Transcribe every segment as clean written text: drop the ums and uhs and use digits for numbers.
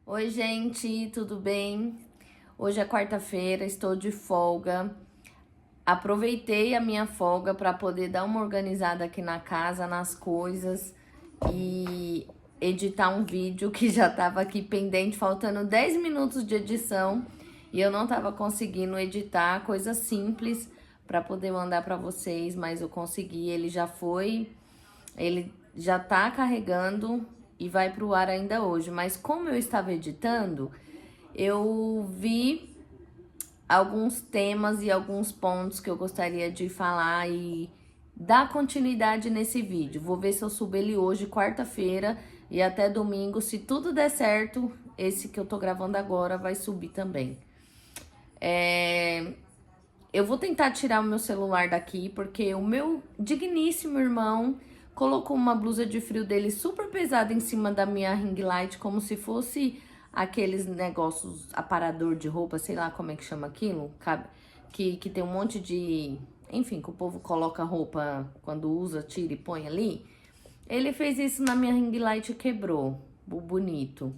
Oi, gente, tudo bem? Hoje é quarta-feira, estou de folga. Aproveitei a minha folga para poder dar uma organizada aqui na casa, nas coisas e editar um vídeo que já estava aqui pendente, faltando 10 minutos de edição e eu não estava conseguindo editar, coisa simples para poder mandar para vocês, mas eu consegui. Ele já tá carregando e vai pro ar ainda hoje, mas como eu estava editando, eu vi alguns temas e alguns pontos que eu gostaria de falar e dar continuidade nesse vídeo. Vou ver se eu subo ele hoje, quarta-feira, e até domingo, se tudo der certo, esse que eu tô gravando agora vai subir também. Eu vou tentar tirar o meu celular daqui, porque o meu digníssimo irmão colocou uma blusa de frio dele super pesada em cima da minha ring light, como se fosse aqueles negócios, aparador de roupa, sei lá como é que chama aquilo, que tem um monte de... Enfim, que o povo coloca roupa quando usa, tira e põe ali. Ele fez isso na minha ring light e quebrou, bonito.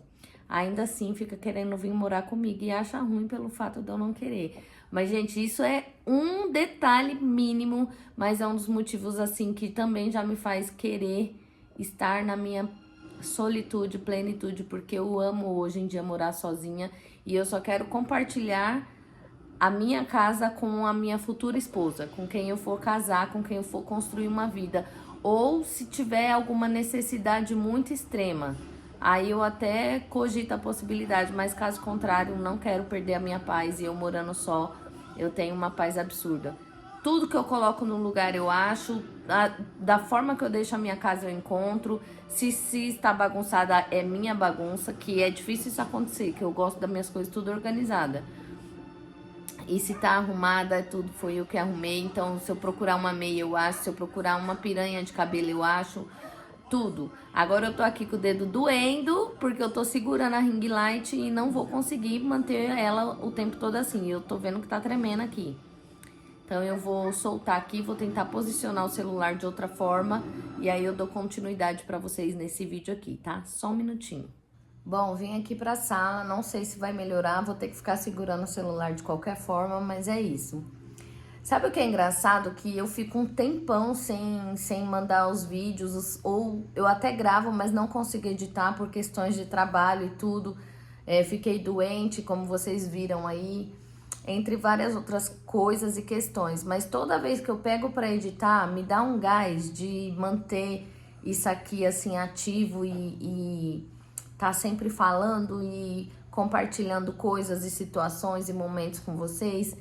Ainda assim, fica querendo vir morar comigo e acha ruim pelo fato de eu não querer. Mas, gente, isso é um detalhe mínimo, mas é um dos motivos, assim, que também já me faz querer estar na minha solitude, plenitude, porque eu amo hoje em dia morar sozinha e eu só quero compartilhar a minha casa com a minha futura esposa, com quem eu for casar, com quem eu for construir uma vida. Ou se tiver alguma necessidade muito extrema, aí eu até cogito a possibilidade, mas caso contrário, não quero perder a minha paz e eu morando só, eu tenho uma paz absurda. Tudo que eu coloco no lugar eu acho, da forma que eu deixo a minha casa eu encontro. Se está bagunçada é minha bagunça, que é difícil isso acontecer, que eu gosto das minhas coisas tudo organizada. E se tá arrumada, tudo foi eu que arrumei. Então, se eu procurar uma meia, eu acho. Se eu procurar uma piranha de cabelo, eu acho. Tudo. Agora eu tô aqui com o dedo doendo, porque eu tô segurando a ring light e não vou conseguir manter ela o tempo todo assim. Eu tô vendo que tá tremendo aqui. Então eu vou soltar aqui, vou tentar posicionar o celular de outra forma. E aí eu dou continuidade pra vocês nesse vídeo aqui, tá? Só um minutinho. Bom, vim aqui pra sala, não sei se vai melhorar, vou ter que ficar segurando o celular de qualquer forma, mas é isso. Sabe o que é engraçado? Que eu fico um tempão sem mandar os vídeos, ou eu até gravo, mas não consigo editar por questões de trabalho e tudo. Fiquei doente, como vocês viram aí, entre várias outras coisas e questões. Mas toda vez que eu pego pra editar, me dá um gás de manter isso aqui assim ativo e tá sempre falando e compartilhando coisas e situações e momentos com vocês.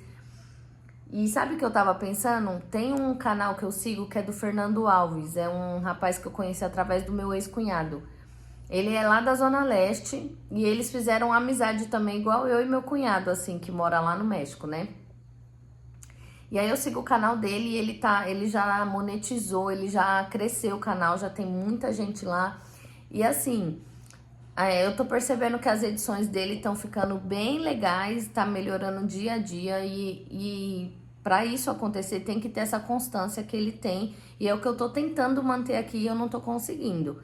E sabe o que eu tava pensando? Tem um canal que eu sigo que é do Fernando Alves, é um rapaz que eu conheci através do meu ex-cunhado. Ele é lá da Zona Leste e eles fizeram amizade também, igual eu e meu cunhado, assim, que mora lá no México, né? E aí eu sigo o canal dele e ele já monetizou, ele já cresceu o canal, já tem muita gente lá. E assim, eu tô percebendo que as edições dele estão ficando bem legais, tá melhorando dia a dia e para isso acontecer tem que ter essa constância que ele tem e é o que eu tô tentando manter aqui e eu não tô conseguindo.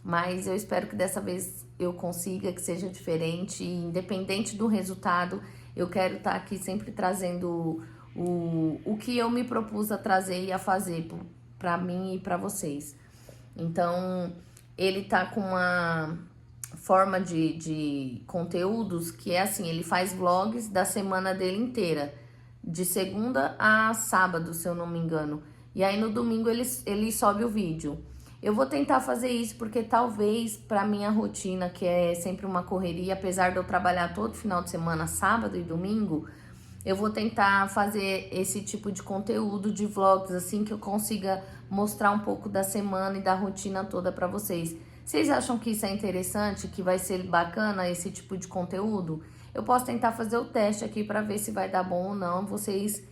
Mas eu espero que dessa vez eu consiga, que seja diferente, e independente do resultado, eu quero estar aqui sempre trazendo o que eu me propus a trazer e a fazer para mim e para vocês. Então, ele tá com uma forma de conteúdos que é assim, ele faz vlogs da semana dele inteira, de segunda a sábado, se eu não me engano. E aí no domingo ele sobe o vídeo. Eu vou tentar fazer isso porque talvez pra minha rotina, que é sempre uma correria, apesar de eu trabalhar todo final de semana, sábado e domingo, eu vou tentar fazer esse tipo de conteúdo de vlogs, assim, que eu consiga mostrar um pouco da semana e da rotina toda pra vocês. Vocês acham que isso é interessante, que vai ser bacana esse tipo de conteúdo? Eu posso tentar fazer o teste aqui pra ver se vai dar bom ou não. Vocês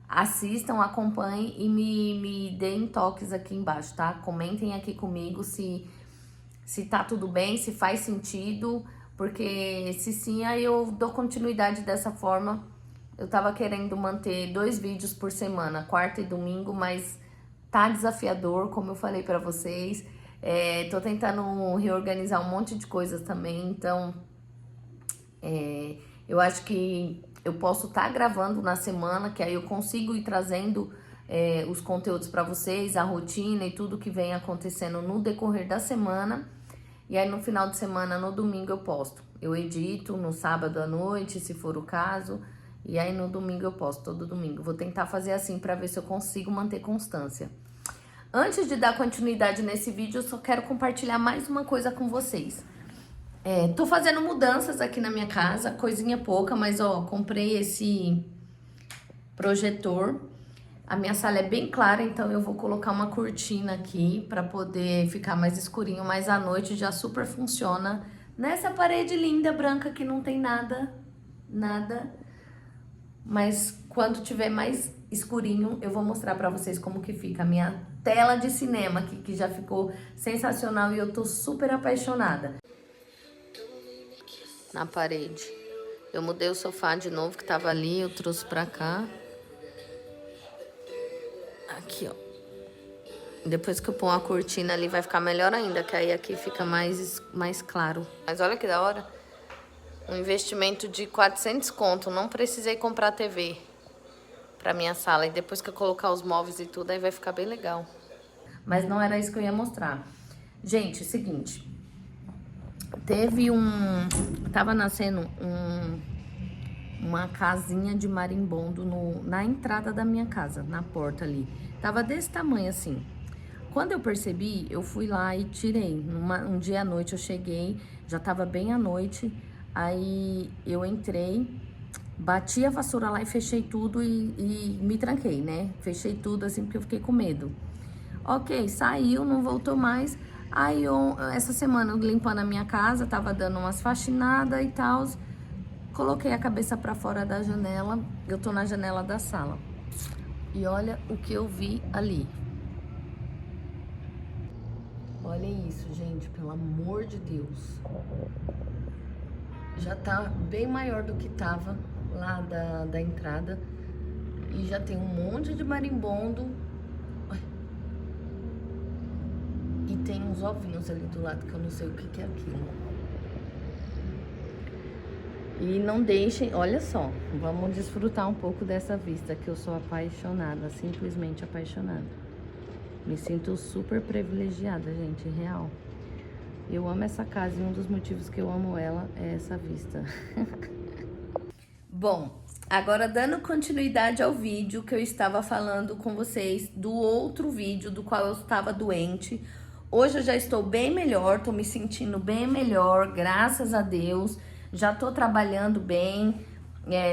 assistam, acompanhem e me deem toques aqui embaixo, tá? Comentem aqui comigo se tá tudo bem, se faz sentido, porque se sim, aí eu dou continuidade dessa forma. Eu tava querendo manter 2 vídeos por semana, quarta e domingo, mas tá desafiador, como eu falei pra vocês. Tô tentando reorganizar um monte de coisas também, então Eu acho que eu posso estar gravando na semana, que aí eu consigo ir trazendo os conteúdos para vocês, a rotina e tudo que vem acontecendo no decorrer da semana. E aí no final de semana, no domingo, eu posto. Eu edito no sábado à noite, se for o caso. E aí no domingo eu posto, todo domingo. Vou tentar fazer assim para ver se eu consigo manter constância. Antes de dar continuidade nesse vídeo, eu só quero compartilhar mais uma coisa com vocês. Tô fazendo mudanças aqui na minha casa, coisinha pouca, mas ó, comprei esse projetor. A minha sala é bem clara, então eu vou colocar uma cortina aqui pra poder ficar mais escurinho, mas à noite já super funciona. Nessa parede linda, branca, que não tem nada, mas quando tiver mais escurinho, eu vou mostrar pra vocês como que fica a minha tela de cinema aqui, que já ficou sensacional e eu tô super apaixonada. Na parede. Eu mudei o sofá de novo, que tava ali, eu trouxe pra cá. Aqui, ó. Depois que eu pôr uma cortina ali, vai ficar melhor ainda, que aí aqui fica mais claro. Mas olha que da hora. Um investimento de 400 conto. Não precisei comprar TV pra minha sala. E depois que eu colocar os móveis e tudo, aí vai ficar bem legal. Mas não era isso que eu ia mostrar. Gente, é o seguinte. Tava nascendo uma casinha de marimbondo na entrada da minha casa, na porta ali. Tava desse tamanho assim. Quando eu percebi, eu fui lá e tirei. Um dia à noite eu cheguei, já tava bem à noite. Aí eu entrei, bati a vassoura lá e fechei tudo e me tranquei, né? Fechei tudo assim porque eu fiquei com medo. Ok, saiu, não voltou mais. Aí essa semana eu limpando a minha casa, tava dando umas faxinadas e tal. Coloquei a cabeça pra fora da janela. Eu tô na janela da sala. E olha o que eu vi ali. Olha isso, gente, pelo amor de Deus. Já tá bem maior do que tava lá da entrada. E já tem um monte de marimbondo. E tem uns ovinhos ali do lado que eu não sei o que é aquilo. E não deixem, olha só, vamos desfrutar um pouco dessa vista que eu sou apaixonada, simplesmente apaixonada. Me sinto super privilegiada, gente, real. Eu amo essa casa e um dos motivos que eu amo ela é essa vista. Bom, agora dando continuidade ao vídeo que eu estava falando com vocês, do outro vídeo do qual eu estava doente. Hoje eu já estou bem melhor, tô me sentindo bem melhor, graças a Deus. Já tô trabalhando bem,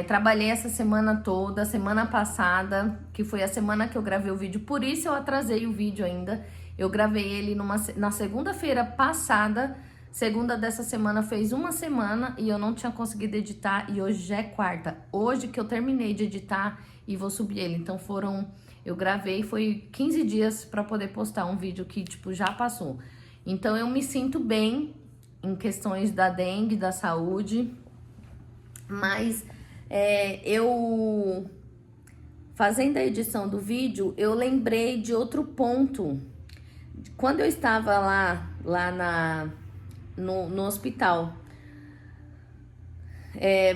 trabalhei essa semana toda, semana passada, que foi a semana que eu gravei o vídeo, por isso eu atrasei o vídeo ainda. Eu gravei ele na segunda-feira passada, segunda dessa semana fez uma semana e eu não tinha conseguido editar e hoje já é quarta. Hoje que eu terminei de editar e vou subir ele, então eu gravei, foi 15 dias pra poder postar um vídeo que, tipo, já passou. Então eu me sinto bem em questões da dengue, da saúde, mas eu fazendo a edição do vídeo, eu lembrei de outro ponto. Quando eu estava lá no hospital,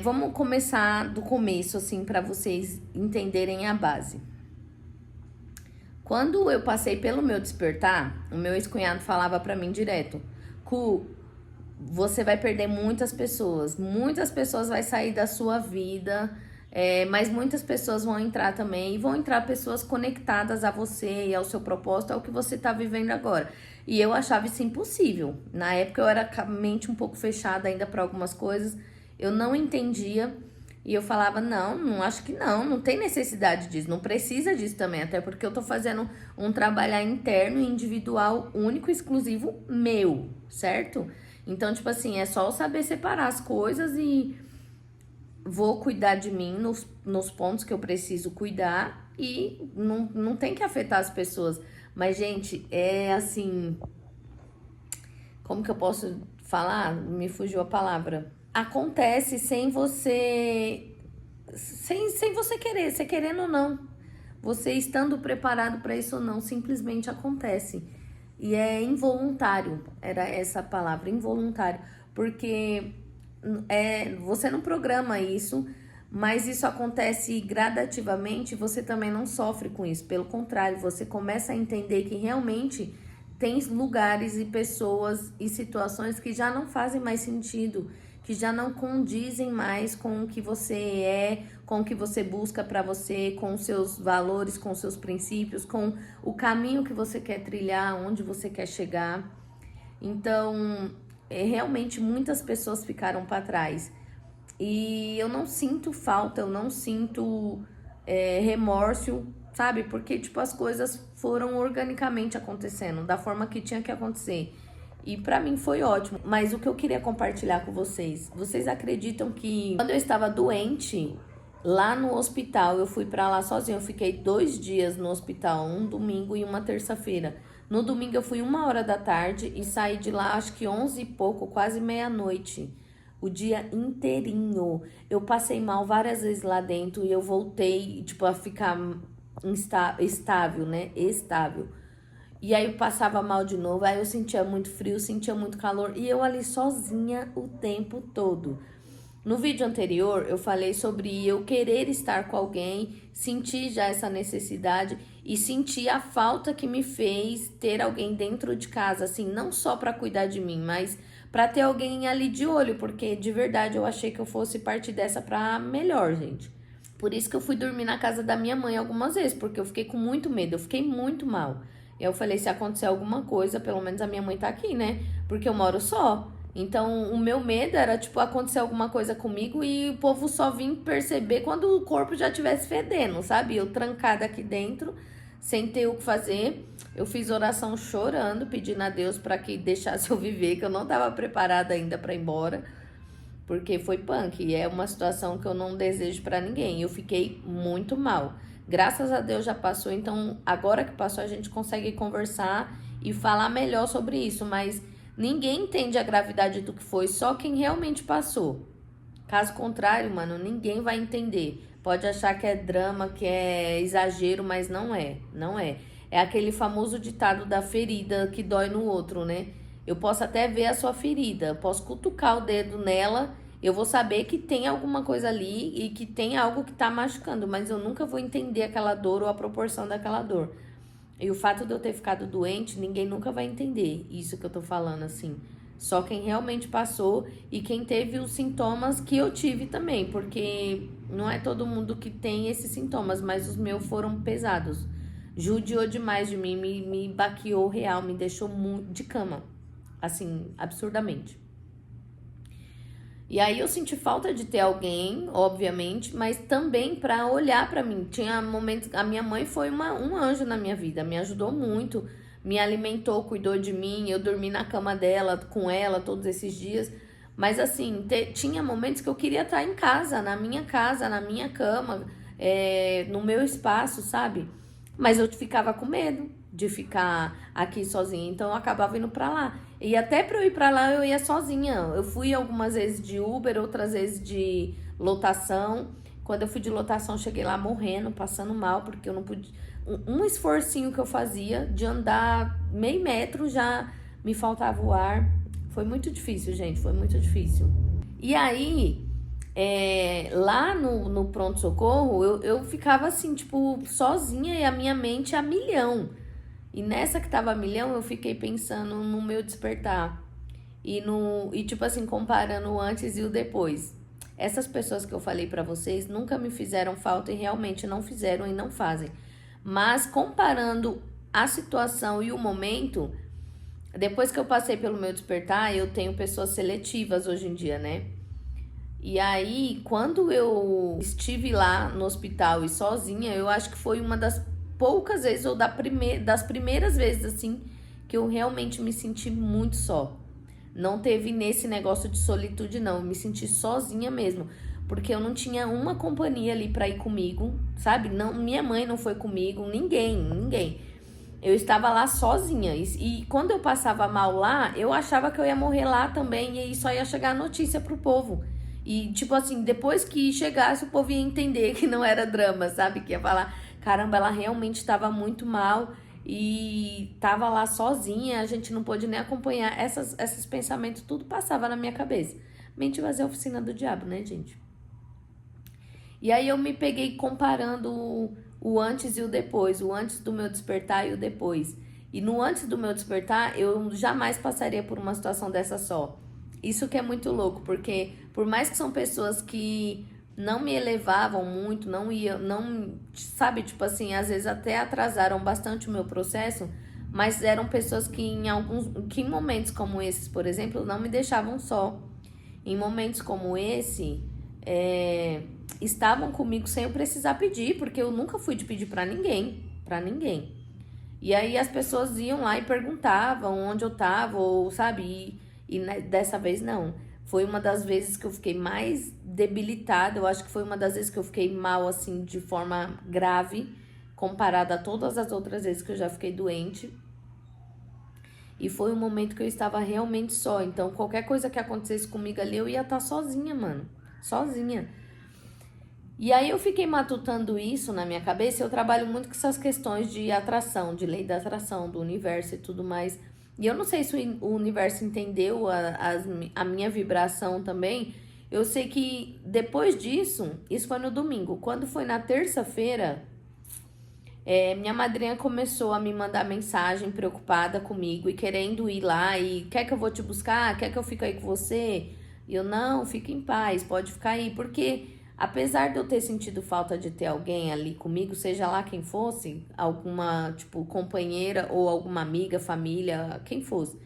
vamos começar do começo, assim, para vocês entenderem a base. Quando eu passei pelo meu despertar, o meu ex-cunhado falava pra mim direto: Cu, você vai perder muitas pessoas vai sair da sua vida, mas muitas pessoas vão entrar também, e vão entrar pessoas conectadas a você e ao seu propósito, ao que você tá vivendo agora. E eu achava isso impossível. Na época eu era com a mente um pouco fechada ainda para algumas coisas, eu não entendia. E eu falava, não acho que não tem necessidade disso, não precisa disso também, até porque eu tô fazendo um trabalho interno e individual, único e exclusivo meu, certo? Então, tipo assim, é só eu saber separar as coisas e vou cuidar de mim nos pontos que eu preciso cuidar e não tem que afetar as pessoas. Mas, gente, é assim, como que eu posso falar? Me fugiu a palavra. Acontece sem você querer, você querendo ou não. Você estando preparado para isso ou não, simplesmente acontece. E é involuntário, era essa a palavra, involuntário. Porque você não programa isso, mas isso acontece gradativamente, você também não sofre com isso. Pelo contrário, você começa a entender que realmente tem lugares e pessoas e situações que já não fazem mais sentido, que já não condizem mais com o que você é, com o que você busca para você, com os seus valores, com os seus princípios, com o caminho que você quer trilhar, onde você quer chegar. Então, realmente muitas pessoas ficaram para trás. E eu não sinto falta, eu não sinto remorso, sabe? Porque, tipo, as coisas foram organicamente acontecendo, da forma que tinha que acontecer. E pra mim foi ótimo. Mas o que eu queria compartilhar com vocês, vocês acreditam que quando eu estava doente, lá no hospital, eu fui pra lá sozinha, eu fiquei 2 dias no hospital, um domingo e uma terça-feira. No domingo eu fui 1 hora da tarde e saí de lá acho que 11 e pouco, quase meia-noite. O dia inteirinho. Eu passei mal várias vezes lá dentro e eu voltei, tipo, a ficar estável, né? Estável. E aí eu passava mal de novo, aí eu sentia muito frio, sentia muito calor e eu ali sozinha o tempo todo. No vídeo anterior eu falei sobre eu querer estar com alguém, sentir já essa necessidade e sentir a falta que me fez ter alguém dentro de casa, assim, não só para cuidar de mim, mas para ter alguém ali de olho, porque de verdade eu achei que eu fosse partir dessa pra melhor, gente. Por isso que eu fui dormir na casa da minha mãe algumas vezes, porque eu fiquei com muito medo, eu fiquei muito mal. Eu falei, se acontecer alguma coisa, pelo menos a minha mãe tá aqui, né? Porque eu moro só. Então, o meu medo era, tipo, acontecer alguma coisa comigo e o povo só vir perceber quando o corpo já estivesse fedendo, sabe? Eu trancada aqui dentro, sem ter o que fazer. Eu fiz oração chorando, pedindo a Deus para que deixasse eu viver, que eu não tava preparada ainda para ir embora. Porque foi punk, e é uma situação que eu não desejo para ninguém. Eu fiquei muito mal. Graças a Deus já passou, então agora que passou a gente consegue conversar e falar melhor sobre isso, mas ninguém entende a gravidade do que foi, só quem realmente passou. Caso contrário, mano, ninguém vai entender. Pode achar que é drama, que é exagero, mas não é, não é. É aquele famoso ditado da ferida que dói no outro, né? Eu posso até ver a sua ferida, posso cutucar o dedo nela, eu vou saber que tem alguma coisa ali e que tem algo que tá machucando, mas eu nunca vou entender aquela dor ou a proporção daquela dor. E o fato de eu ter ficado doente, ninguém nunca vai entender isso que eu tô falando, assim. Só quem realmente passou e quem teve os sintomas que eu tive também, porque não é todo mundo que tem esses sintomas, mas os meus foram pesados. Judiou demais de mim, me baqueou real, me deixou muito de cama, assim, absurdamente. E aí eu senti falta de ter alguém, obviamente, mas também para olhar para mim. Tinha momentos, a minha mãe foi um anjo na minha vida, me ajudou muito, me alimentou, cuidou de mim, eu dormi na cama dela, com ela todos esses dias. Mas assim, tinha momentos que eu queria estar em casa, na minha cama, no meu espaço, sabe? Mas eu ficava com medo de ficar aqui sozinha, então eu acabava indo pra lá. E até pra eu ir pra lá, eu ia sozinha. Eu fui algumas vezes de Uber, outras vezes de lotação. Quando eu fui de lotação, cheguei lá morrendo, passando mal, porque eu não podia. Um esforcinho que eu fazia de andar meio metro já me faltava o ar. Foi muito difícil, gente, foi muito difícil. E aí, lá no pronto-socorro, eu ficava assim, tipo, sozinha e a minha mente a milhão. E nessa que tava a milhão, eu fiquei pensando no meu despertar. E tipo assim, comparando o antes e o depois. Essas pessoas que eu falei pra vocês nunca me fizeram falta e realmente não fizeram e não fazem. Mas comparando a situação e o momento, depois que eu passei pelo meu despertar, eu tenho pessoas seletivas hoje em dia, né? E aí, quando eu estive lá no hospital e sozinha, eu acho que foi uma das poucas vezes, ou das primeiras vezes, assim, que eu realmente me senti muito só. Não teve nesse negócio de solitude, não. Eu me senti sozinha mesmo. Porque eu não tinha uma companhia ali pra ir comigo, sabe? Não, minha mãe não foi comigo, ninguém. Eu estava lá sozinha. E quando eu passava mal lá, eu achava que eu ia morrer lá também. E aí só ia chegar a notícia pro povo. E, tipo assim, depois que chegasse, o povo ia entender que não era drama, sabe? Que ia falar, caramba, ela realmente estava muito mal e tava lá sozinha, a gente não pôde nem acompanhar. Esses pensamentos tudo passava na minha cabeça. mente vazia é a oficina do diabo, né, gente? E aí eu me peguei comparando o antes e o depois, o antes do meu despertar e o depois. E no antes do meu despertar, eu jamais passaria por uma situação dessa só. Isso que é muito louco, porque por mais que são pessoas que não me elevavam muito, não iam, não, sabe, tipo assim, às vezes até atrasaram bastante o meu processo, mas eram pessoas que em momentos como esses, por exemplo, não me deixavam só. Em momentos como esse, estavam comigo sem eu precisar pedir, porque eu nunca fui de pedir pra ninguém. E aí as pessoas iam lá e perguntavam onde eu tava, ou sabe, dessa vez não. Foi uma das vezes que eu fiquei mais debilitada, eu acho que foi uma das vezes que eu fiquei mal, assim, de forma grave, comparada a todas as outras vezes que eu já fiquei doente. E foi um momento que eu estava realmente só. Então, qualquer coisa que acontecesse comigo ali, eu ia estar sozinha, mano. Sozinha. E aí eu fiquei matutando isso na minha cabeça. Eu trabalho muito com essas questões de atração, de lei da atração, do universo e tudo mais. E eu não sei se o universo entendeu a minha vibração também. Eu sei que depois disso, isso foi no domingo. Quando foi na terça-feira, minha madrinha começou a me mandar mensagem preocupada comigo e querendo ir lá e quer que eu vou te buscar? Quer que eu fique aí com você? E eu, não, fica em paz, pode ficar aí. Porque apesar de eu ter sentido falta de ter alguém ali comigo, seja lá quem fosse, alguma, tipo, companheira ou alguma amiga, família, quem fosse,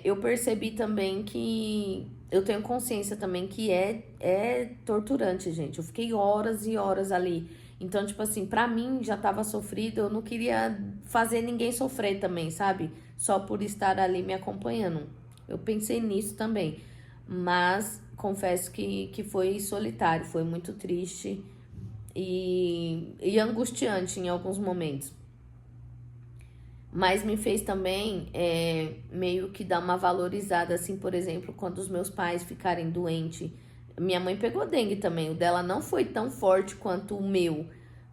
eu percebi também que eu tenho consciência também que é torturante, gente. Eu fiquei horas e horas ali. Então, tipo assim, pra mim já tava sofrido, eu não queria fazer ninguém sofrer também, sabe? Só por estar ali me acompanhando. Eu pensei nisso também. Mas confesso que foi solitário, foi muito triste e angustiante em alguns momentos. Mas me fez também meio que dar uma valorizada, assim, por exemplo, quando os meus pais ficarem doentes. Minha mãe pegou dengue também, o dela não foi tão forte quanto o meu,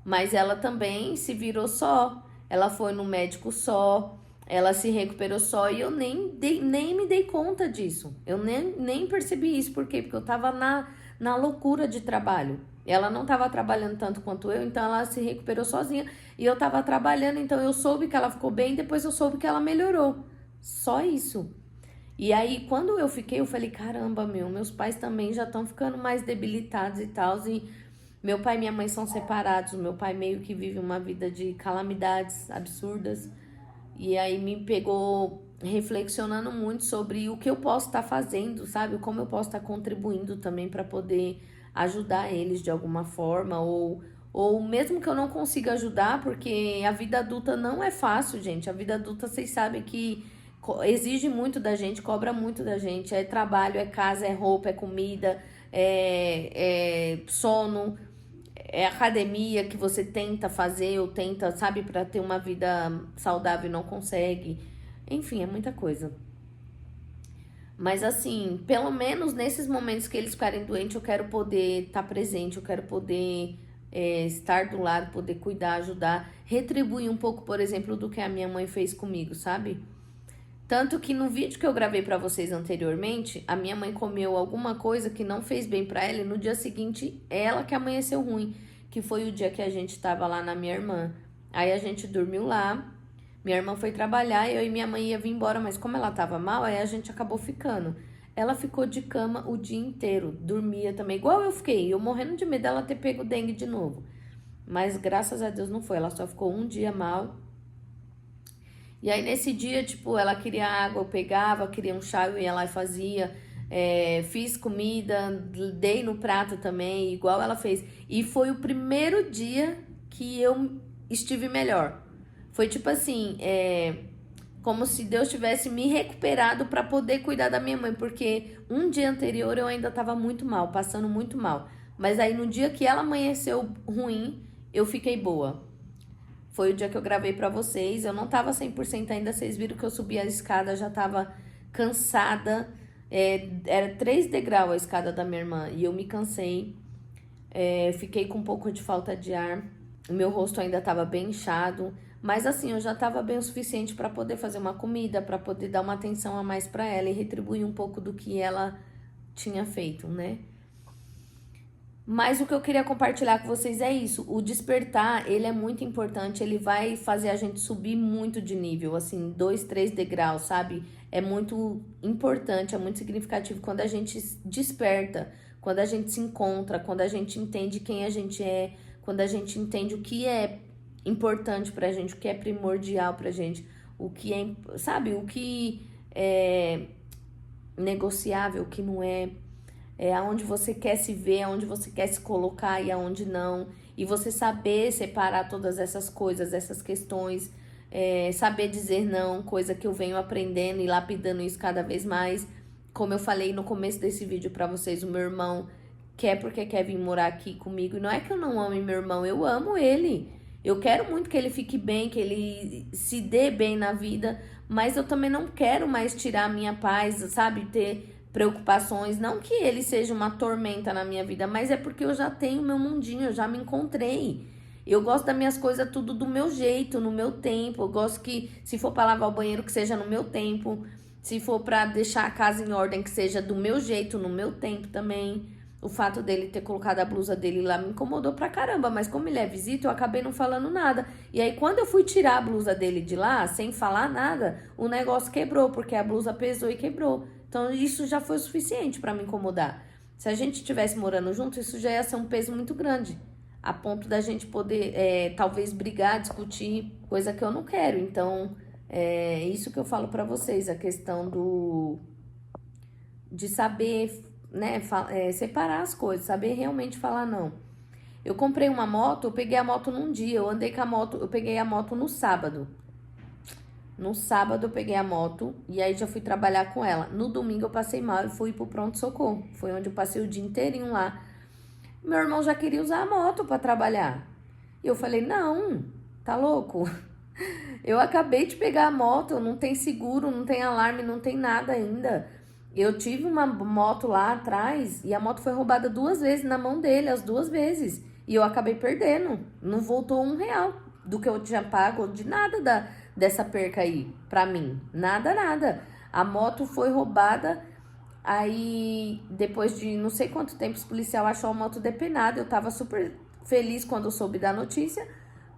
mas ela também se virou só. Ela foi no médico só, ela se recuperou só e eu nem me dei conta disso. Eu nem percebi isso, por quê? Porque eu tava na loucura de trabalho. Ela não estava trabalhando tanto quanto eu, então ela se recuperou sozinha. E eu estava trabalhando, então eu soube que ela ficou bem, depois eu soube que ela melhorou. Só isso. E aí, quando eu fiquei, eu falei, caramba, meus pais também já estão ficando mais debilitados e tal. E meu pai e minha mãe são separados. O meu pai meio que vive uma vida de calamidades absurdas. E aí me pegou reflexionando muito sobre o que eu posso estar fazendo, sabe? Como eu posso estar contribuindo também para poder ajudar eles de alguma forma, ou mesmo que eu não consiga ajudar, porque a vida adulta não é fácil, gente. A vida adulta, vocês sabem que exige muito da gente, cobra muito da gente. É trabalho, é casa, é roupa, é comida, é sono, é academia que você tenta fazer ou tenta, sabe, para ter uma vida saudável e não consegue. Enfim, é muita coisa. Mas assim, pelo menos nesses momentos que eles ficarem doentes, eu quero poder estar presente, eu quero poder estar do lado, poder cuidar, ajudar, retribuir um pouco, por exemplo, do que a minha mãe fez comigo, sabe? Tanto que no vídeo que eu gravei pra vocês anteriormente, a minha mãe comeu alguma coisa que não fez bem pra ela e no dia seguinte ela que amanheceu ruim, que foi o dia que a gente tava lá na minha irmã. Aí a gente dormiu lá, minha irmã foi trabalhar e eu e minha mãe ia vir embora, mas como ela tava mal, aí a gente acabou ficando. Ela ficou de cama o dia inteiro, dormia também, igual eu fiquei, eu morrendo de medo dela ter pego dengue de novo. Mas graças a Deus não foi, ela só ficou um dia mal. E aí nesse dia, tipo, ela queria água, eu pegava, queria um chá, eu ia lá e fazia. Fiz comida, dei no prato também, igual ela fez. E foi o primeiro dia que eu estive melhor. Foi tipo assim, como se Deus tivesse me recuperado para poder cuidar da minha mãe, porque um dia anterior eu ainda tava muito mal, passando muito mal. Mas aí no dia que ela amanheceu ruim, eu fiquei boa. Foi o dia que eu gravei pra vocês. Eu não tava 100% ainda. Vocês viram que eu subi a escada, já tava cansada. Era 3 degraus a escada da minha irmã. E eu me cansei. Fiquei com um pouco de falta de ar. O meu rosto ainda tava bem inchado. Mas assim, eu já tava bem o suficiente pra poder fazer uma comida, pra poder dar uma atenção a mais pra ela e retribuir um pouco do que ela tinha feito, né? Mas o que eu queria compartilhar com vocês é isso. O despertar, ele é muito importante. Ele vai fazer a gente subir muito de nível, assim, 2, 3 degraus, sabe? É muito importante, é muito significativo quando a gente desperta, quando a gente se encontra, quando a gente entende quem a gente é, quando a gente entende o que é importante pra gente, o que é primordial pra gente, o que é, sabe? O que é negociável, o que não é. Aonde você quer se ver, aonde você quer se colocar e aonde não. E você saber separar todas essas coisas, essas questões, saber dizer não, coisa que eu venho aprendendo e lapidando isso cada vez mais. Como eu falei no começo desse vídeo pra vocês, o meu irmão quer porque quer vir morar aqui comigo. E não é que eu não ame meu irmão, eu amo ele. Eu quero muito que ele fique bem, que ele se dê bem na vida, mas eu também não quero mais tirar a minha paz, sabe? Ter preocupações, não que ele seja uma tormenta na minha vida, mas é porque eu já tenho meu mundinho, eu já me encontrei. Eu gosto das minhas coisas tudo do meu jeito, no meu tempo. Eu gosto que, se for para lavar o banheiro, que seja no meu tempo. Se for para deixar a casa em ordem, que seja do meu jeito, no meu tempo também. O fato dele ter colocado a blusa dele lá me incomodou pra caramba, mas como ele é visita, eu acabei não falando nada. E aí, quando eu fui tirar a blusa dele de lá, sem falar nada, o negócio quebrou, porque a blusa pesou e quebrou. Então, isso já foi o suficiente pra me incomodar. Se a gente estivesse morando junto, isso já ia ser um peso muito grande, a ponto da gente poder, talvez, brigar, discutir, coisa que eu não quero. Então, é isso que eu falo pra vocês, a questão de saber, né, separar as coisas, saber realmente falar não. Eu comprei uma moto, eu peguei a moto num dia, eu andei com a moto, eu peguei a moto no sábado. No sábado eu peguei a moto e aí já fui trabalhar com ela. No domingo eu passei mal e fui pro pronto-socorro. Foi onde eu passei o dia inteirinho lá. Meu irmão já queria usar a moto pra trabalhar. E eu falei, não, tá louco? Eu acabei de pegar a moto, não tem seguro, não tem alarme, não tem nada ainda. Eu tive uma moto lá atrás e a moto foi roubada 2 vezes na mão dele, as 2 vezes. E eu acabei perdendo. Não voltou R$1 do que eu tinha pago, de nada dessa perca aí, pra mim. Nada, nada. A moto foi roubada, aí depois de não sei quanto tempo os policiais achou a moto depenada. Eu tava super feliz quando eu soube da notícia.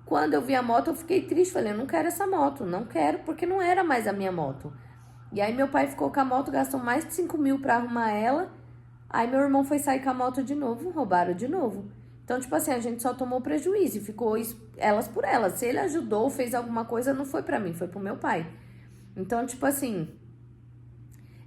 Quando eu vi a moto, eu fiquei triste. Falei, eu não quero essa moto, não quero, porque não era mais a minha moto. E aí meu pai ficou com a moto, gastou mais de 5 mil pra arrumar ela. Aí meu irmão foi sair com a moto de novo, roubaram de novo. Então, tipo assim, a gente só tomou prejuízo e ficou elas por elas. Se ele ajudou, fez alguma coisa, não foi pra mim, foi pro meu pai. Então, tipo assim,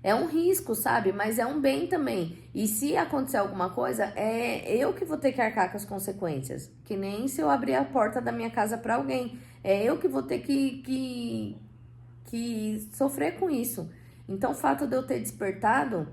é um risco, sabe? Mas é um bem também. E se acontecer alguma coisa, é eu que vou ter que arcar com as consequências. Que nem se eu abrir a porta da minha casa pra alguém. É eu que vou ter que sofrer com isso. Então, o fato de eu ter despertado,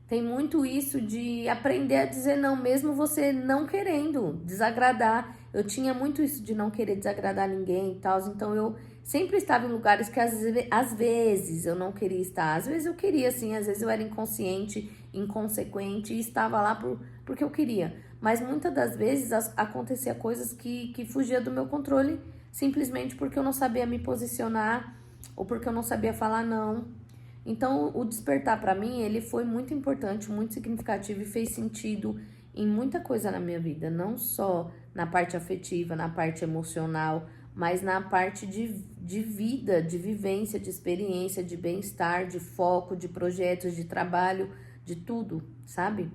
tem muito isso de aprender a dizer não, mesmo você não querendo desagradar. Eu tinha muito isso de não querer desagradar ninguém e tal, então eu sempre estava em lugares que às vezes eu não queria estar. Às vezes eu queria, sim, às vezes eu era inconsciente, inconsequente e estava lá porque eu queria. Mas muitas das vezes acontecia coisas que fugia do meu controle, simplesmente porque eu não sabia me posicionar ou porque eu não sabia falar não. Então, o despertar pra mim, ele foi muito importante, muito significativo e fez sentido em muita coisa na minha vida. Não só na parte afetiva, na parte emocional, mas na parte de vida, de vivência, de experiência, de bem-estar, de foco, de projetos, de trabalho, de tudo, sabe?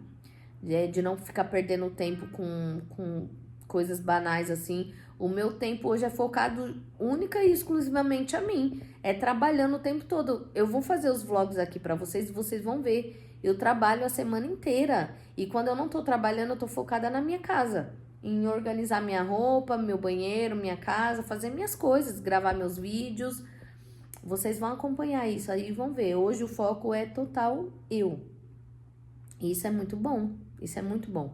De não ficar perdendo tempo com coisas banais assim. O meu tempo hoje é focado única e exclusivamente a mim. É trabalhando o tempo todo. Eu vou fazer os vlogs aqui pra vocês e vocês vão ver. Eu trabalho a semana inteira. E quando eu não tô trabalhando, eu tô focada na minha casa. Em organizar minha roupa, meu banheiro, minha casa, fazer minhas coisas, gravar meus vídeos. Vocês vão acompanhar isso aí e vão ver. Hoje o foco é total eu. E isso é muito bom. Isso é muito bom.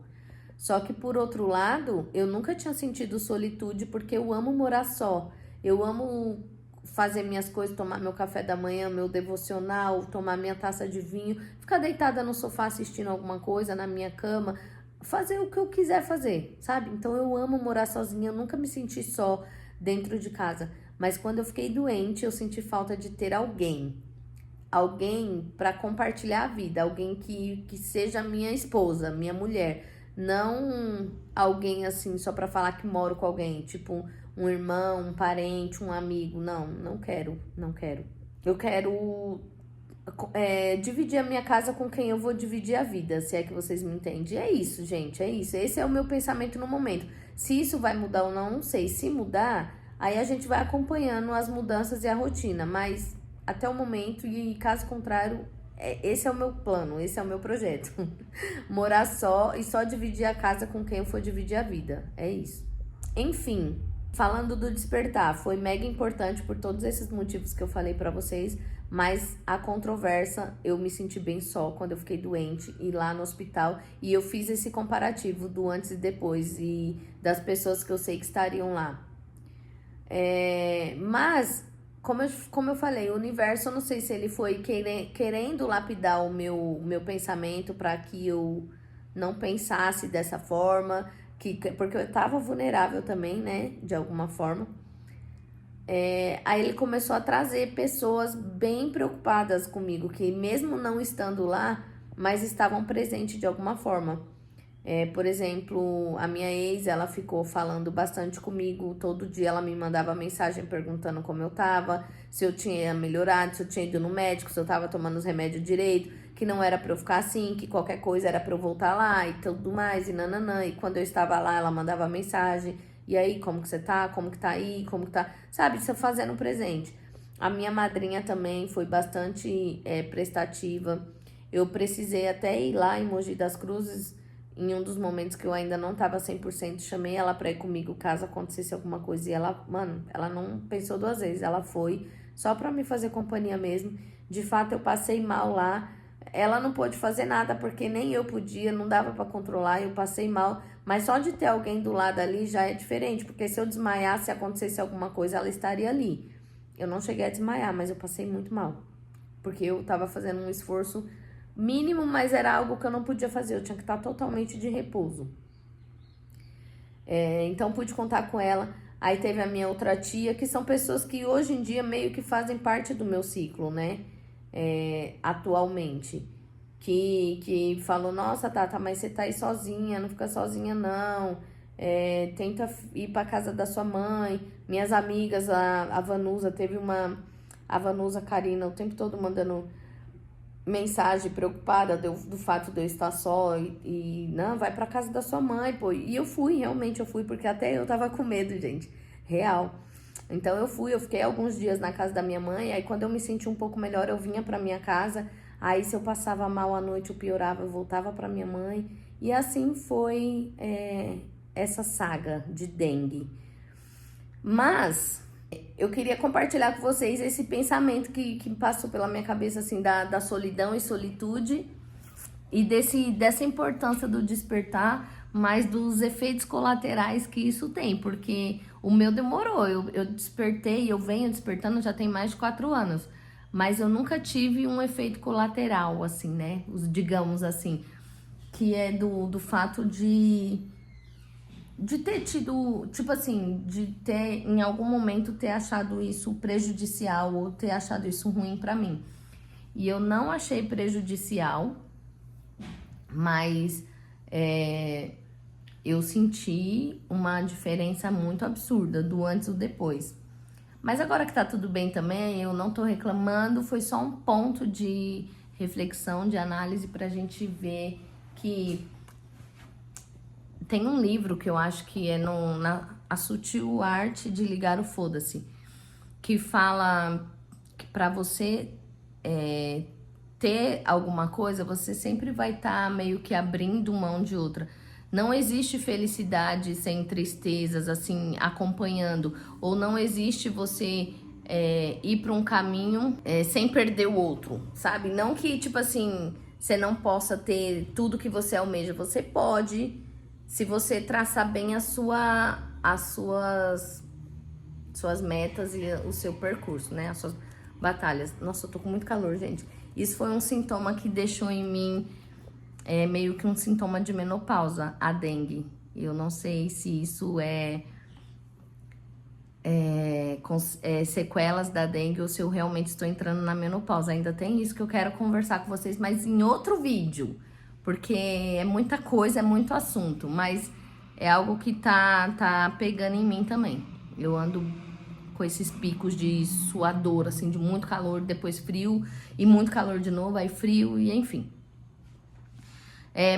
Só que, por outro lado, eu nunca tinha sentido solitude porque eu amo morar só. Eu amo fazer minhas coisas, tomar meu café da manhã, meu devocional, tomar minha taça de vinho, ficar deitada no sofá assistindo alguma coisa, na minha cama, fazer o que eu quiser fazer, sabe? Então, eu amo morar sozinha, eu nunca me senti só dentro de casa. Mas quando eu fiquei doente, eu senti falta de ter alguém. alguém para compartilhar a vida, alguém que seja minha esposa, minha mulher, não alguém assim só para falar que moro com alguém, tipo um irmão, um parente, um amigo. Não, não quero, não quero. Eu quero dividir a minha casa com quem eu vou dividir a vida, se é que vocês me entendem. É isso, gente, é isso. Esse é o meu pensamento no momento. Se isso vai mudar ou não, não sei. Se mudar, aí a gente vai acompanhando as mudanças e a rotina, mas até o momento, e caso contrário, esse é o meu plano, esse é o meu projeto. Morar só e só dividir a casa com quem eu for dividir a vida. É isso. Enfim, falando do despertar, foi mega importante por todos esses motivos que eu falei pra vocês, mas a controvérsia, eu me senti bem só quando eu fiquei doente e lá no hospital, e eu fiz esse comparativo do antes e depois e das pessoas que eu sei que estariam lá. Mas, como eu falei, o universo, eu não sei se ele foi querendo lapidar o meu pensamento para que eu não pensasse dessa forma, porque eu tava vulnerável também, né, de alguma forma. Aí ele começou a trazer pessoas bem preocupadas comigo, que mesmo não estando lá, mas estavam presentes de alguma forma. Por exemplo, a minha ex, ela ficou falando bastante comigo, todo dia ela me mandava mensagem perguntando como eu tava, se eu tinha melhorado, se eu tinha ido no médico, se eu tava tomando os remédios direito, que não era pra eu ficar assim, que qualquer coisa era pra eu voltar lá e tudo mais, e nananã. E quando eu estava lá, ela mandava mensagem: e aí, como que você tá? Como que tá aí? Como que tá? Sabe, você fazendo presente. A minha madrinha também foi bastante prestativa. Eu precisei até ir lá em Mogi das Cruzes, em um dos momentos que eu ainda não tava 100%, chamei ela pra ir comigo caso acontecesse alguma coisa. E ela, mano, ela não pensou duas vezes, ela foi só pra me fazer companhia mesmo. De fato, eu passei mal lá. Ela não pôde fazer nada porque nem eu podia, não dava pra controlar, eu passei mal. Mas só de ter alguém do lado ali já é diferente, porque se eu desmaiasse, se acontecesse alguma coisa, ela estaria ali. Eu não cheguei a desmaiar, mas eu passei muito mal, porque eu tava fazendo um esforço mínimo, mas era algo que eu não podia fazer, eu tinha que estar totalmente de repouso. Então pude contar com ela. Aí teve a minha outra tia, que são pessoas que hoje em dia meio que fazem parte do meu ciclo, né? Atualmente. Que falou: nossa, Tata, mas você tá aí sozinha, não fica sozinha não. Tenta ir pra casa da sua mãe. Minhas amigas, a Vanusa, a Vanusa Karina, o tempo todo mandando mensagem preocupada do fato de eu estar só e não, vai pra casa da sua mãe, pô. E eu fui, realmente eu fui, porque até eu tava com medo, gente, real. Então eu fiquei alguns dias na casa da minha mãe, aí quando eu me senti um pouco melhor, eu vinha pra minha casa, aí se eu passava mal à noite, eu piorava, eu voltava pra minha mãe, e assim foi essa saga de dengue. Mas eu queria compartilhar com vocês esse pensamento que passou pela minha cabeça, assim, da solidão e solitude, e dessa importância do despertar, mas dos efeitos colaterais que isso tem, porque o meu demorou. Eu despertei, eu venho despertando já tem mais de 4 anos, mas eu nunca tive um efeito colateral, assim, né? Digamos assim, que é do fato de ter tido, tipo assim, de ter em algum momento ter achado isso prejudicial ou ter achado isso ruim pra mim. E eu não achei prejudicial, mas eu senti uma diferença muito absurda do antes e do depois. Mas agora que tá tudo bem também, eu não tô reclamando, foi só um ponto de reflexão, de análise pra gente ver que tem um livro que eu acho que é A Sutil Arte de Ligar o Foda-se, que fala que pra você ter alguma coisa, você sempre vai estar meio que abrindo mão de outra. Não existe felicidade sem tristezas, assim, acompanhando. Ou não existe você ir para um caminho sem perder o outro, sabe? Não que, tipo assim, você não possa ter tudo que você almeja. Você pode, se você traçar bem as suas metas e o seu percurso, né? As suas batalhas. Nossa, eu tô com muito calor, gente. Isso foi um sintoma que deixou em mim meio que um sintoma de menopausa, a dengue. Eu não sei se isso sequelas da dengue ou se eu realmente estou entrando na menopausa. Ainda tem isso que eu quero conversar com vocês, mas em outro vídeo, porque é muita coisa, é muito assunto, mas é algo que tá pegando em mim também. Eu ando com esses picos de suador, assim, de muito calor, depois frio, e muito calor de novo, aí frio, e enfim.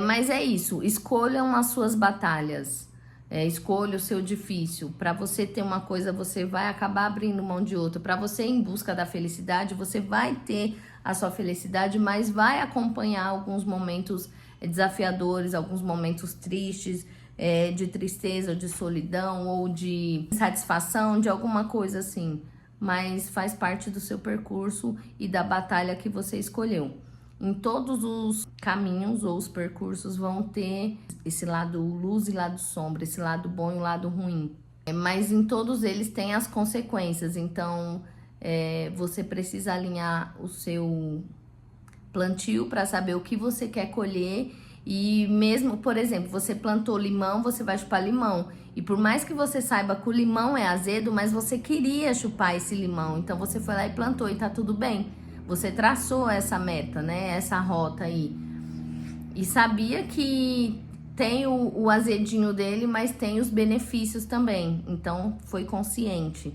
Mas é isso, escolham as suas batalhas. Escolha o seu difícil. Para você ter uma coisa, você vai acabar abrindo mão de outra. Para você ir em busca da felicidade, você vai ter a sua felicidade, mas vai acompanhar alguns momentos desafiadores, alguns momentos tristes, de tristeza, de solidão ou de insatisfação, de alguma coisa assim. Mas faz parte do seu percurso e da batalha que você escolheu. Em todos os caminhos ou os percursos vão ter esse lado luz e lado sombra, esse lado bom e o lado ruim. Mas em todos eles tem as consequências, então você precisa alinhar o seu plantio para saber o que você quer colher. E mesmo, por exemplo, você plantou limão, você vai chupar limão. E por mais que você saiba que o limão é azedo, mas você queria chupar esse limão, então você foi lá e plantou e tá tudo bem. Você traçou essa meta, né? Essa rota aí. E sabia que tem o azedinho dele, mas tem os benefícios também. Então, foi consciente.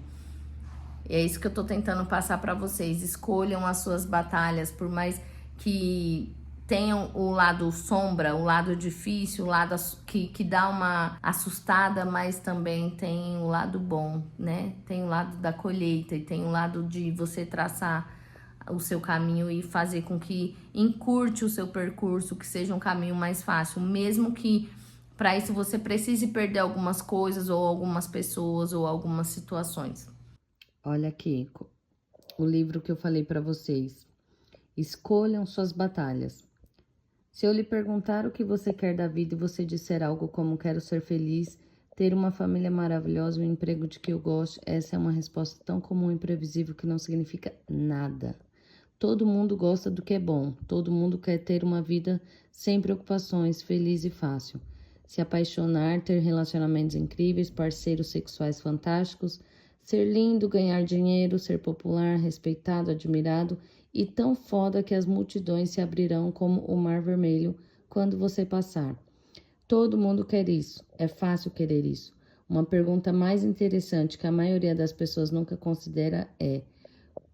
E é isso que eu tô tentando passar pra vocês. Escolham as suas batalhas, por mais que tenham o lado sombra, o lado difícil, o lado que dá uma assustada, mas também tem o lado bom, né? Tem o lado da colheita e tem o lado de você traçar o seu caminho e fazer com que encurte o seu percurso, que seja um caminho mais fácil, mesmo que para isso você precise perder algumas coisas ou algumas pessoas ou algumas situações. Olha aqui, o livro que eu falei para vocês. Escolham suas batalhas. Se eu lhe perguntar o que você quer da vida e você disser algo como quero ser feliz, ter uma família maravilhosa, um emprego de que eu gosto, essa é uma resposta tão comum e imprevisível que não significa nada. Todo mundo gosta do que é bom, todo mundo quer ter uma vida sem preocupações, feliz e fácil. Se apaixonar, ter relacionamentos incríveis, parceiros sexuais fantásticos, ser lindo, ganhar dinheiro, ser popular, respeitado, admirado e tão foda que as multidões se abrirão como o Mar Vermelho quando você passar. Todo mundo quer isso, é fácil querer isso. Uma pergunta mais interessante que a maioria das pessoas nunca considera é: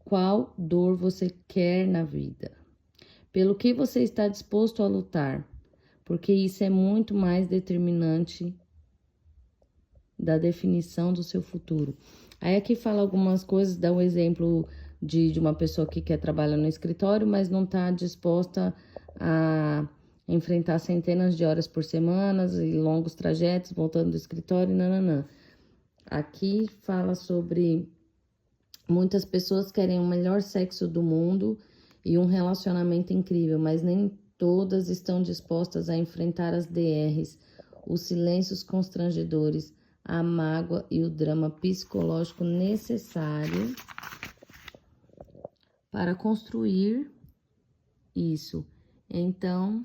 qual dor você quer na vida? Pelo que você está disposto a lutar? Porque isso é muito mais determinante da definição do seu futuro. Aí aqui fala algumas coisas, dá um exemplo de uma pessoa que quer trabalhar no escritório, mas não está disposta a enfrentar centenas de horas por semana e longos trajetos voltando do escritório, nananã. Aqui fala sobre muitas pessoas querem o melhor sexo do mundo e um relacionamento incrível, mas nem todas estão dispostas a enfrentar as DRs, os silêncios constrangedores, a mágoa e o drama psicológico necessário para construir isso. Então,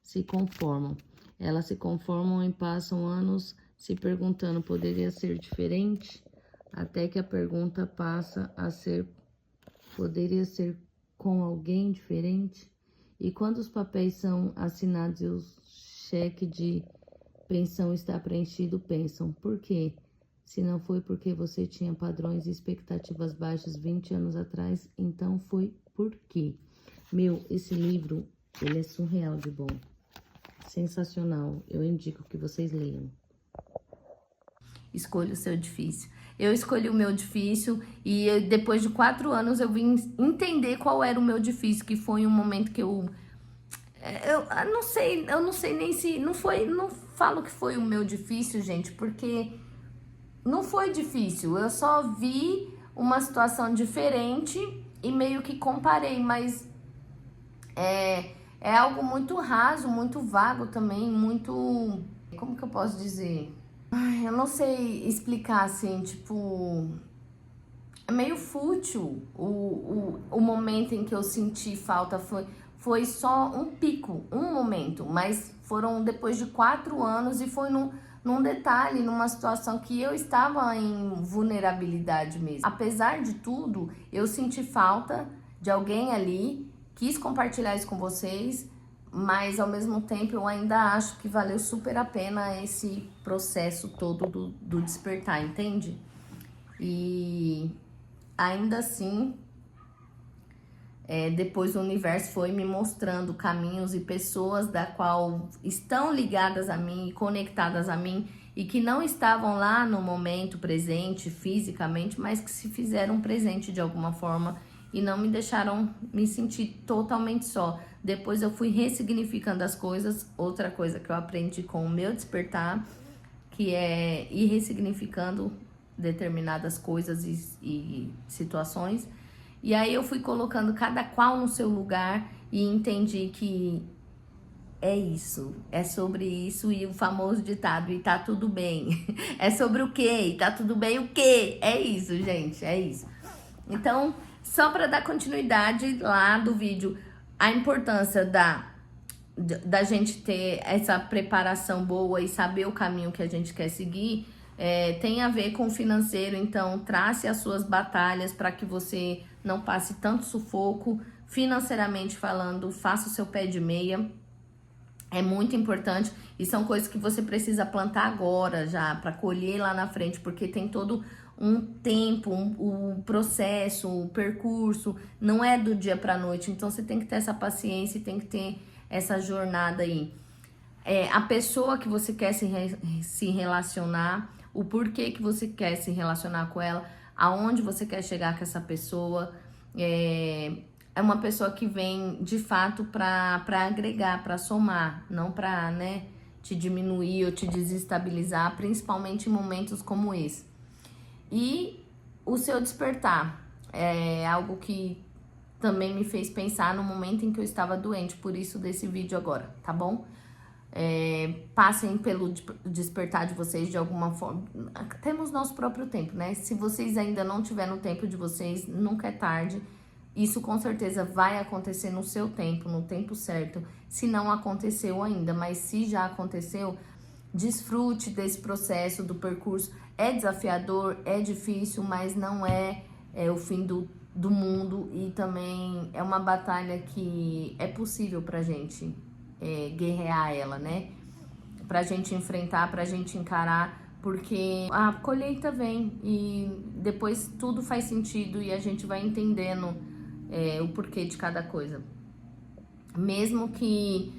se conformam. Elas se conformam e passam anos se perguntando, poderia ser diferente? Até que a pergunta passa a ser, poderia ser com alguém diferente? E quando os papéis são assinados e o cheque de pensão está preenchido, pensam, por quê? Se não foi porque você tinha padrões e expectativas baixas 20 anos atrás, então foi por quê? Meu, esse livro, ele é surreal de bom. Sensacional. Eu indico que vocês leiam. Escolha o seu difícil. Eu escolhi o meu difícil e depois de 4 anos eu vim entender qual era o meu difícil, que foi um momento que eu não sei nem se não falo que foi o meu difícil, gente, porque não foi difícil. Eu só vi uma situação diferente e meio que comparei, mas é algo muito raso, muito vago também, muito, como que eu posso dizer? Ai, eu não sei explicar assim, tipo, é meio fútil o momento em que eu senti falta. foi só um pico, um momento, mas foram depois de 4 anos e foi num detalhe, numa situação que eu estava em vulnerabilidade mesmo. Apesar de tudo, eu senti falta de alguém ali, quis compartilhar isso com vocês, mas ao mesmo tempo eu ainda acho que valeu super a pena esse processo todo do despertar, entende? E ainda assim, depois o universo foi me mostrando caminhos e pessoas da qual estão ligadas a mim, conectadas a mim, e que não estavam lá no momento presente, fisicamente, mas que se fizeram presente de alguma forma e não me deixaram me sentir totalmente só. Depois eu fui ressignificando as coisas. Outra coisa que eu aprendi com o meu despertar, que é ir ressignificando determinadas coisas e situações. E aí eu fui colocando cada qual no seu lugar e entendi que é isso, é sobre isso, e o famoso ditado, e tá tudo bem. É sobre o quê? E tá tudo bem o quê? É isso, gente, é isso. Então, só para dar continuidade lá do vídeo, a importância da gente ter essa preparação boa e saber o caminho que a gente quer seguir, tem a ver com o financeiro. Então, trace as suas batalhas para que você não passe tanto sufoco. Financeiramente falando, faça o seu pé de meia. É muito importante e são coisas que você precisa plantar agora já, para colher lá na frente, porque tem todo um tempo, um processo, um percurso, não é do dia para noite. Então você tem que ter essa paciência e tem que ter essa jornada aí. A pessoa que você quer se relacionar, o porquê que você quer se relacionar com ela, aonde você quer chegar com essa pessoa. É uma pessoa que vem de fato para agregar, para somar, não para, né, te diminuir ou te desestabilizar, principalmente em momentos como esse. E o seu despertar é algo que também me fez pensar no momento em que eu estava doente, por isso desse vídeo agora, tá bom? Passem pelo despertar de vocês de alguma forma. Temos nosso próprio tempo, né? Se vocês ainda não tiverem no tempo de vocês, nunca é tarde. Isso com certeza vai acontecer no seu tempo, no tempo certo, se não aconteceu ainda. Mas se já aconteceu, desfrute desse processo, do percurso. É desafiador, é difícil, mas não é o fim do mundo. E também é uma batalha que é possível pra gente guerrear ela, né? Pra gente enfrentar, pra gente encarar. Porque a colheita vem e depois tudo faz sentido e a gente vai entendendo o porquê de cada coisa. Mesmo que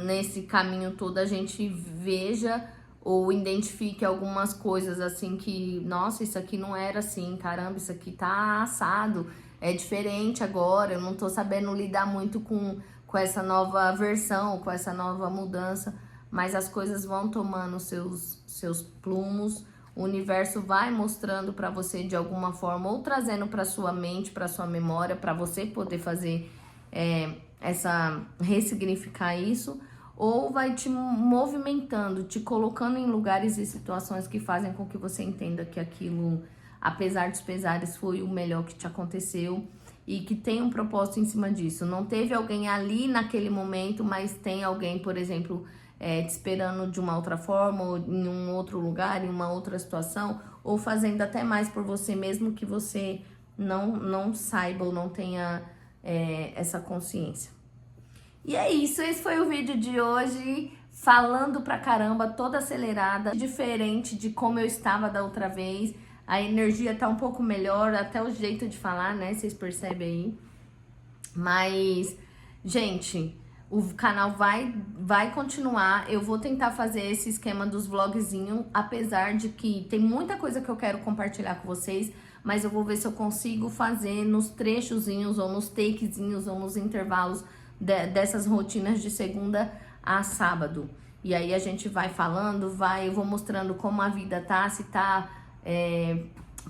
nesse caminho todo a gente veja ou identifique algumas coisas assim que, nossa, isso aqui não era assim, caramba, isso aqui tá assado, é diferente agora, eu não tô sabendo lidar muito com essa nova versão, com essa nova mudança, mas as coisas vão tomando seus plumos. O universo vai mostrando para você de alguma forma, ou trazendo para sua mente, para sua memória, para você poder fazer ressignificar isso, ou vai te movimentando, te colocando em lugares e situações que fazem com que você entenda que aquilo, apesar dos pesares, foi o melhor que te aconteceu e que tem um propósito em cima disso. Não teve alguém ali naquele momento, mas tem alguém, por exemplo, te esperando de uma outra forma, ou em um outro lugar, em uma outra situação, ou fazendo até mais por você mesmo que você não saiba ou não tenha essa consciência. E é isso, esse foi o vídeo de hoje, falando pra caramba, toda acelerada, diferente de como eu estava da outra vez. A energia tá um pouco melhor, até o jeito de falar, né, vocês percebem aí. Mas, gente, o canal vai continuar. Eu vou tentar fazer esse esquema dos vlogzinhos, apesar de que tem muita coisa que eu quero compartilhar com vocês, mas eu vou ver se eu consigo fazer nos trechozinhos, ou nos takezinhos, ou nos intervalos dessas rotinas de segunda a sábado. E aí a gente vai falando, eu vou mostrando como a vida tá, se tá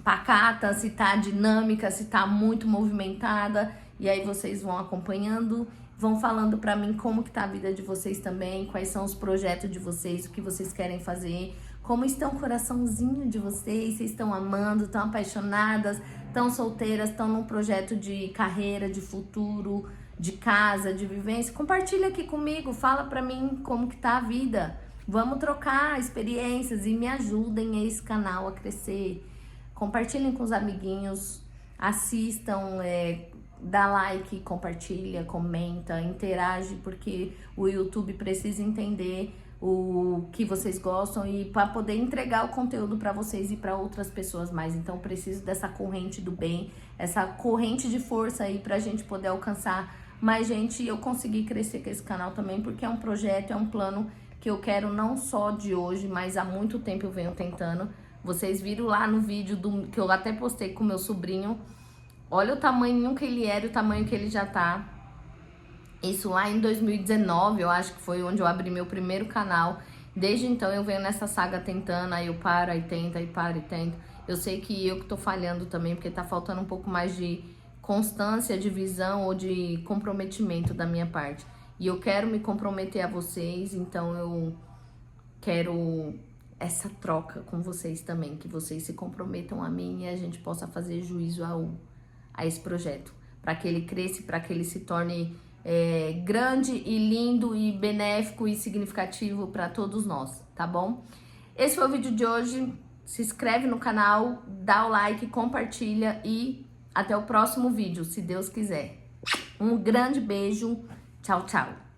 pacata, se tá dinâmica, se tá muito movimentada. E aí vocês vão acompanhando, vão falando pra mim como que tá a vida de vocês também, quais são os projetos de vocês, o que vocês querem fazer, como está o coraçãozinho de vocês estão amando, estão apaixonadas, estão solteiras, estão num projeto de carreira, de futuro, de casa, de vivência, compartilha aqui comigo, fala pra mim como que tá a vida. Vamos trocar experiências e me ajudem esse canal a crescer. Compartilhem com os amiguinhos, assistam, dá like, compartilha, comenta, interage, porque o YouTube precisa entender o que vocês gostam e para poder entregar o conteúdo para vocês e para outras pessoas mais. Então, preciso dessa corrente do bem, essa corrente de força aí pra gente poder alcançar mais gente e eu conseguir crescer com esse canal também, porque é um projeto, é um plano que eu quero não só de hoje, mas há muito tempo eu venho tentando. Vocês viram lá no vídeo que eu até postei com meu sobrinho. Olha o tamanho que ele era e o tamanho que ele já tá. Isso lá em 2019, eu acho que foi onde eu abri meu primeiro canal. Desde então eu venho nessa saga tentando, aí eu paro, aí tento, aí paro e tento. Eu sei que eu que tô falhando também, porque tá faltando um pouco mais de constância, de visão ou de comprometimento da minha parte. E eu quero me comprometer a vocês, então eu quero essa troca com vocês também, que vocês se comprometam a mim e a gente possa fazer juízo a esse projeto, para que ele cresça, para que ele se torne grande e lindo e benéfico e significativo para todos nós, tá bom? Esse foi o vídeo de hoje, se inscreve no canal, dá o like, compartilha e até o próximo vídeo, se Deus quiser. Um grande beijo, tchau, tchau!